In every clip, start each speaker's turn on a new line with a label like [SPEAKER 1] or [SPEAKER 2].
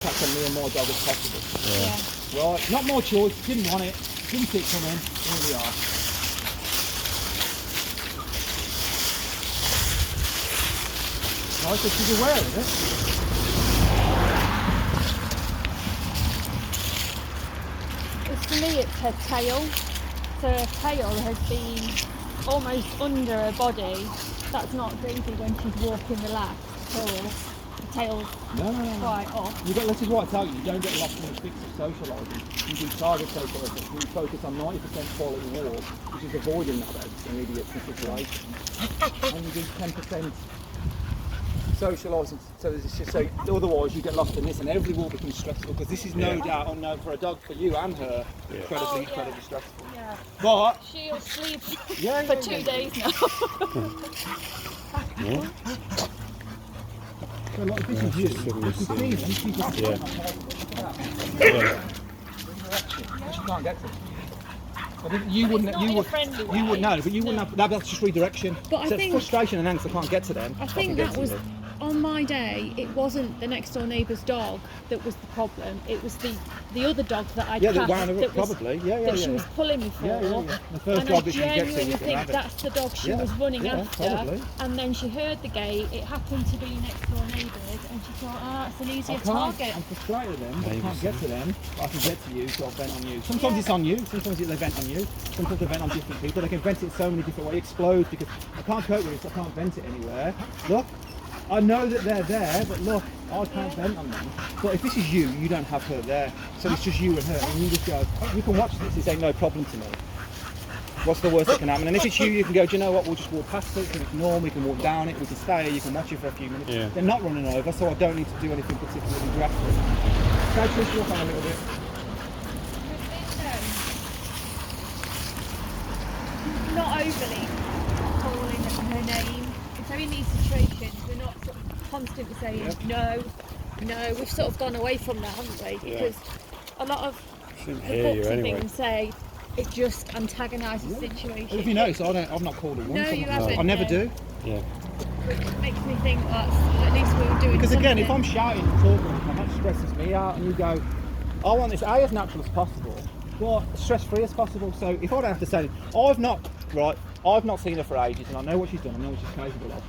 [SPEAKER 1] contact on me and my dog as possible.
[SPEAKER 2] Yeah.
[SPEAKER 1] Right, not my choice, didn't want it, didn't see it coming, here we are. Right, so she's aware of it.
[SPEAKER 2] For me, it's her tail. So her tail has been almost under her body. That's not Daisy when she's walking relaxed at all. The tail's quite off.
[SPEAKER 1] This is what I tell you, you don't get lost in the fix of socialising. You do target socialising. You focus on 90% quality walk, which is avoiding that as an idiot situation. And you do 10% socialising, so it's just so otherwise you get lost in this and every walk becomes stressful because this is no doubt unknown for a dog, for you and her, incredibly stressful.
[SPEAKER 2] Yeah.
[SPEAKER 1] But
[SPEAKER 2] she'll sleep for 2 days now.
[SPEAKER 1] So like, this is you. This is me. She just she can't get to it. But you wouldn't know, but you wouldn't have, that's just redirection.
[SPEAKER 3] But I think
[SPEAKER 1] frustration and angst, I can't get to them.
[SPEAKER 3] I think that was, on my day, it wasn't the next door neighbour's dog that was the problem. It was the other dog that I
[SPEAKER 1] that wound her up, probably.
[SPEAKER 3] She was pulling me for.
[SPEAKER 1] The first
[SPEAKER 3] and
[SPEAKER 1] dog
[SPEAKER 3] I
[SPEAKER 1] that she can get to,
[SPEAKER 3] genuinely think that's the dog she was running after.
[SPEAKER 1] Probably.
[SPEAKER 3] And then she heard the gate. It happened to be next door neighbours, and she thought, it's an easier target.
[SPEAKER 1] I'm frustrated with them, but I can't get to them. But I can get to you, so I'll vent on you. Sometimes it's on you. Sometimes they vent on you. Sometimes they vent on different people. They can vent it so many different ways. It explodes because I can't cope with it, so I can't vent it anywhere. Look. I know that they're there, but look, I can't vent on them. But if this is you, you don't have her there. So it's just you and her, and you just go, you can watch this, it's ain't no problem to me. What's the worst that can happen? And if it's you can go, do you know what, we'll just walk past it, we can ignore them, we can walk down it, we can stay here, you can watch it for a few minutes. They're not running over, so I don't need to do anything particularly drastic. So twist your hand a little bit.
[SPEAKER 2] Not overly calling her name. So in these situations, we're not sort of constantly saying no. We've sort of gone away from that, haven't we? Because a lot of the books and things say it just antagonises the situation.
[SPEAKER 1] If you notice, I've not called her once.
[SPEAKER 2] No, you haven't.
[SPEAKER 1] I never do.
[SPEAKER 2] Yeah. Which makes me think that at least we were doing
[SPEAKER 1] because
[SPEAKER 2] something.
[SPEAKER 1] Again, if I'm shouting and talking, that stresses me out, and you go, I want this as natural as possible, but stress-free as possible. So if I don't have to say, I've not seen her for ages, and I know what she's done, I know what she's capable of.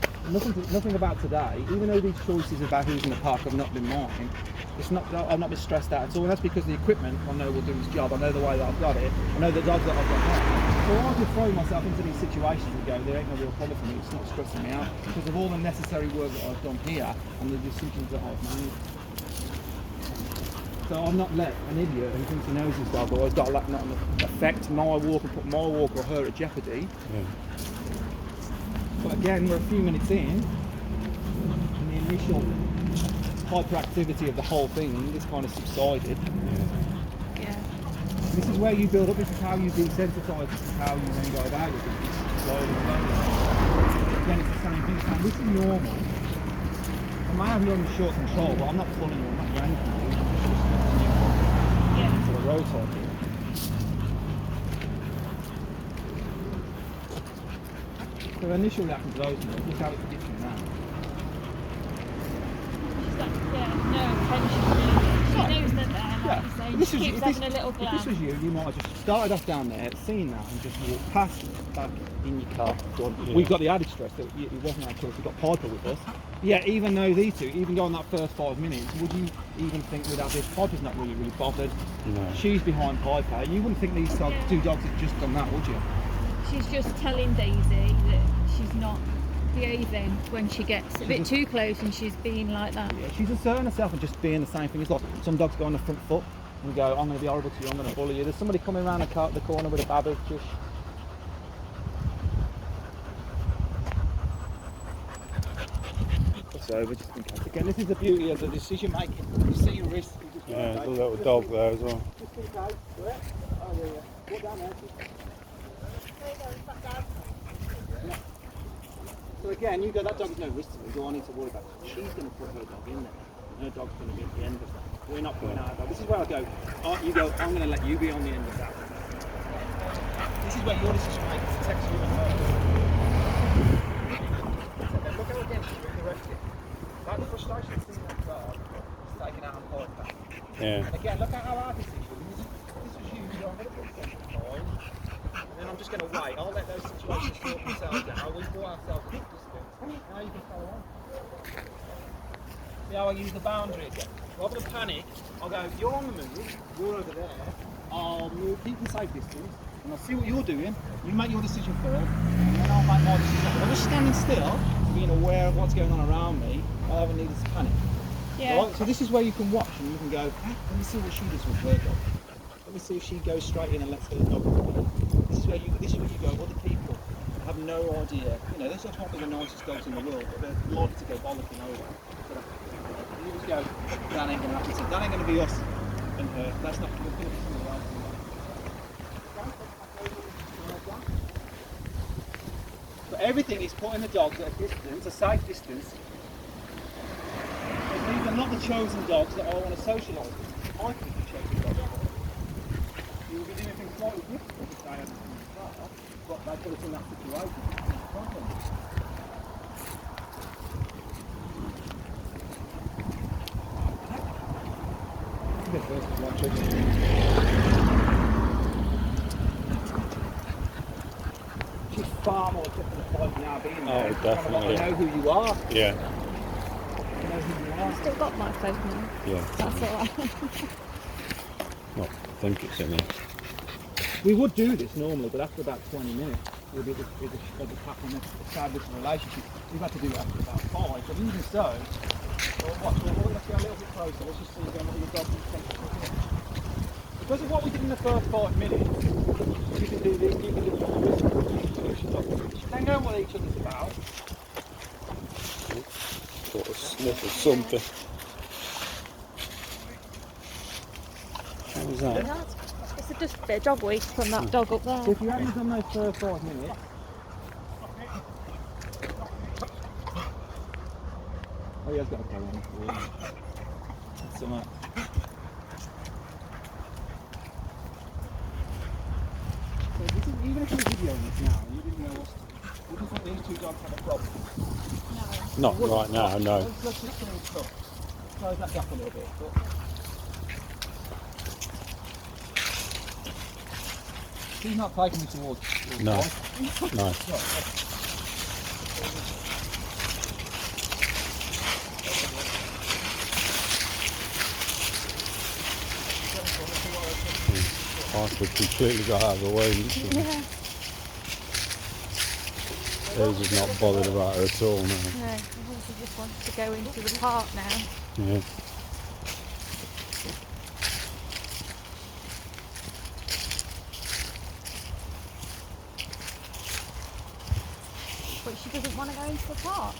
[SPEAKER 1] Nothing about today, even though these choices about who's in the park have not been mine, I've not been stressed out at all, and that's because the equipment I know will do its job. I know the way that I've got it, I know the dogs that I've got now. So I can throw myself into these situations and go, there ain't no real problem for me, it's not stressing me out, because of all the necessary work that I've done here, and the decisions that I've made. So I've not let an idiot who thinks he knows his dog, or has got not affect my walk and put my walk or her at jeopardy. But again, we're a few minutes in, and the initial hyperactivity of the whole thing is kind of subsided. This is where you build up, this is how you desensitise, this is how you then go about it. Slowly. Again, it's the same thing, so this is normal. I may have you under short control, but I'm not pulling you, I'm not yanking you. To the road side here. So initially that can close me, look how it's ditching now.
[SPEAKER 2] She's got, no intention really. She knows that they're, like you say, she keeps having a little glance.
[SPEAKER 1] If this was you, you might have just started off down there, seen that, and just walked past back in your car. We've got the added stress that it wasn't our choice, we've got Piper with us. Yeah, even though these two, even going that first 5 minutes, would you even think without this, Piper's not really bothered. No. She's behind Piper. You wouldn't think these two dogs have just done that, would you?
[SPEAKER 2] She's just telling Daisy that she's not behaving when she gets a bit too close and she's being like that.
[SPEAKER 1] Yeah, she's asserting herself and just being the same thing. It's like some dogs go on the front foot and go, I'm going to be horrible to you, I'm going to bully you. There's somebody coming around the corner with a babby, just... Over just in case. Again, this is the beauty of the decision making. You see your risk.
[SPEAKER 4] Yeah, there's a little dog there as well.
[SPEAKER 1] Just in case. Correct? Oh, yeah. Walk down there. Yeah. So again, you go, that dog's no risk to me. Do I need to worry about it? She's going to put her dog in there. And her dog's going to be at the end of that. We're not putting our dog. This is where I go, you go, I'm going to let you be on the end of that. This is where your decision making protects you and her. Look how again she's redirected. That frustration of seeing that dog is taken out on Piper.
[SPEAKER 4] Yeah.
[SPEAKER 1] And again, look at how hard this is. This was huge. I'm going to put $75. And then I'm just going to wait. I'll let those situations sort themselves out. We bought ourselves a good distance. Now you can follow on. See how I use the boundary again? Rather than panic, I'll go, you're on the move, you're over there. I'll move, keep the safe distance, and I'll see what you're doing. You make your decision first, and then I'll make my decision. If I'm just standing still, being aware of what's going on around me, I haven't needed to panic.
[SPEAKER 3] Yeah.
[SPEAKER 1] Right? So this is where you can watch and you can go, let me see what she does with her dog. Let me see if she goes straight in and lets her dog go. This is where you go, other people have no idea. You know, those dogs might be the nicest dogs in the world, but they're likely to go bollocking over. You just go, that ain't going to happen. So that ain't going to be us and her. That's not going to be something else. But everything is putting the dogs at a distance, a safe distance. These are not the chosen dogs that I want to socialise with. I think the chosen dogs. You will be doing things slightly different if they haven't from the start, but they put us in that situation. She's far more different to the point now being there.
[SPEAKER 4] Oh, definitely.
[SPEAKER 1] I know who you are.
[SPEAKER 4] Yeah.
[SPEAKER 1] I know who you are.
[SPEAKER 3] Still got my phone now.
[SPEAKER 4] Yeah.
[SPEAKER 3] That's alright.
[SPEAKER 4] Well, I think it's in there.
[SPEAKER 1] We would do this normally, but after about 20 minutes, we'll be establish a relationship. We've had to do it after about 5, but even so, let's go a little bit closer. Let's just see again what your dog is. Because of what we did in the first 5 minutes, you can do this, you can do this. They know what each other's about.
[SPEAKER 4] Sort of sniff of something. What was that?
[SPEAKER 3] It's just a bit of dog waste from that dog up there.
[SPEAKER 1] So if you haven't done those first 5 minutes, oh, he has got a collar on. That's alright. So this is, even if you're videoing this now, you didn't know you didn't think these two dogs had a problem.
[SPEAKER 3] No.
[SPEAKER 4] Not right now, no.
[SPEAKER 1] Let's just close that gap a little bit. But he's not taking me towards
[SPEAKER 4] No.
[SPEAKER 1] right?
[SPEAKER 4] No. I could completely got out of the way, literally.
[SPEAKER 3] Yeah.
[SPEAKER 4] Daisy's not bothered about her at all now.
[SPEAKER 3] No, I think he just wants to go into the park now.
[SPEAKER 4] Yeah.
[SPEAKER 3] But she doesn't want to go into the park.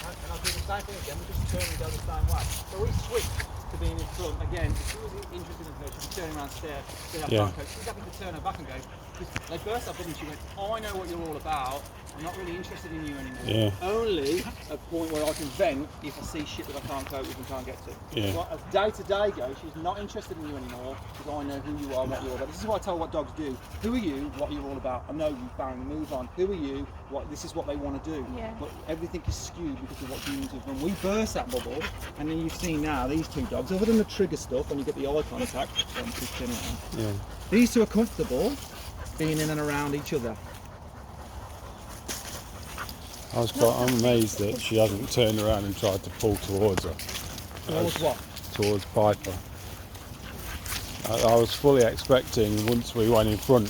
[SPEAKER 1] And I'll do the same thing again, we just turn and go the same way. So we switch to being in front. Again, if she was interested in her, she'd be turning around stare at
[SPEAKER 4] Yeah.
[SPEAKER 1] Franco. She's having to turn her back and go, because they burst up and she went, oh, I know what you're all about. I'm not really interested in you anymore.
[SPEAKER 4] Yeah.
[SPEAKER 1] Only a point where I can vent if I see shit that I can't cope with and can't get to.
[SPEAKER 4] Yeah.
[SPEAKER 1] So as day to day goes, she's not interested in you anymore because I know who you are and what you're all about. This is what I tell what dogs do. Who are you? What you're all about. I know you, bang, move on. Who are you? What? This is what they want to do.
[SPEAKER 3] Yeah.
[SPEAKER 1] But everything is skewed because of what humans do. When we burst that bubble, and then you see now these two dogs, other than the trigger stuff, when you get the eye contact,
[SPEAKER 4] Yeah.
[SPEAKER 1] these two are comfortable being in and around each other.
[SPEAKER 4] I'm amazed that she hasn't turned around and tried to pull towards her.
[SPEAKER 1] Towards what?
[SPEAKER 4] Towards Piper. I was fully expecting once we went in front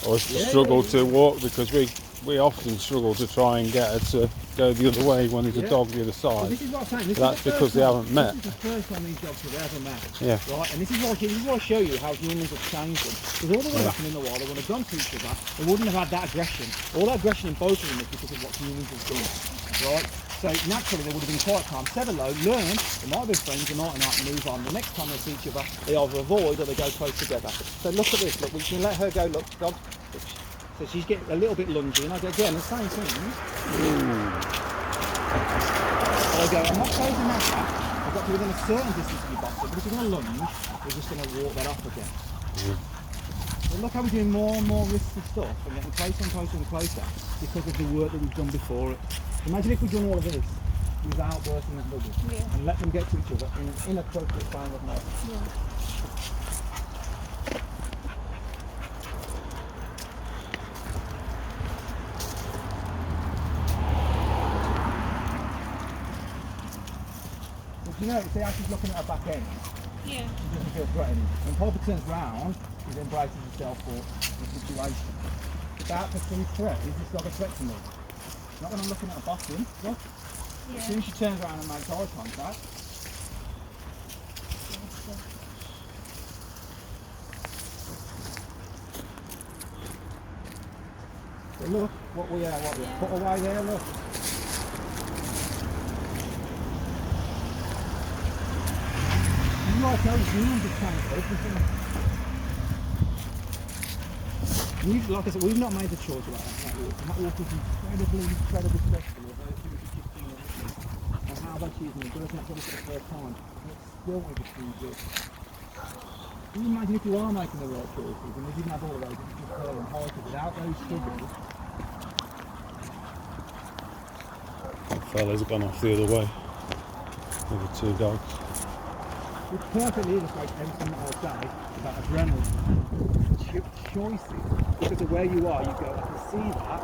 [SPEAKER 4] us to struggle to walk, because we often struggle to try and get her to go the other way when there's a dog the other
[SPEAKER 1] Well,
[SPEAKER 4] side.
[SPEAKER 1] this is what I'm saying. This
[SPEAKER 4] That's
[SPEAKER 1] is the
[SPEAKER 4] because
[SPEAKER 1] first
[SPEAKER 4] they
[SPEAKER 1] time-
[SPEAKER 4] haven't met.
[SPEAKER 1] This is the first time these dogs have ever met.
[SPEAKER 4] Yeah.
[SPEAKER 1] Right, and this is why I show you how humans have changed them. Because all the way back in the wild, they would have gone to each other, they wouldn't have had that aggression. All that aggression in both of them is because of what humans have done. Right? So naturally they would have been quite calm, said hello, learned, they might have been friends, they might not, move on. The next time they see each other, they either avoid or they go close together. So look at this, look, we can let her go, look, dog. So she's getting a little bit lungy, and I go, again, the same thing. I go, I'm not closing that back. I've got to within a certain distance of your boxer, but if you're going to lunge, we're just going to walk that off again. But look how we're doing more and more risky stuff and getting closer and closer and closer because of the work that we've done before it. Imagine if we'd done all of this without bursting that bubble and let them get to each other in an inappropriate frame of mind.
[SPEAKER 3] Yeah.
[SPEAKER 1] You know, see how she's looking at her back end?
[SPEAKER 3] Yeah.
[SPEAKER 1] She doesn't feel threatened. When Pulper turns round, she embraces herself for the situation. Without perceived threat, is this dog a threat to me? Not when I'm looking at a bottom, look.
[SPEAKER 2] Yeah.
[SPEAKER 1] As soon as she turns around and makes eye contact, but look, what we put away there, look. You like those humans have changed everything. Like I said, we've not made the choice about that walk. And that walk is incredibly stressful of those things that you've seen and how they're choosing the person that's for the first time. And it's still going to choose this. Can you imagine if you are making the right choices and we didn't have all of those, it was just her and Harker without those struggles?
[SPEAKER 4] The fella's gone off the other way with the two dogs.
[SPEAKER 1] Which perfectly illustrates everything that I'll say about adrenaline choices. Because of where you are, you go, I can see that.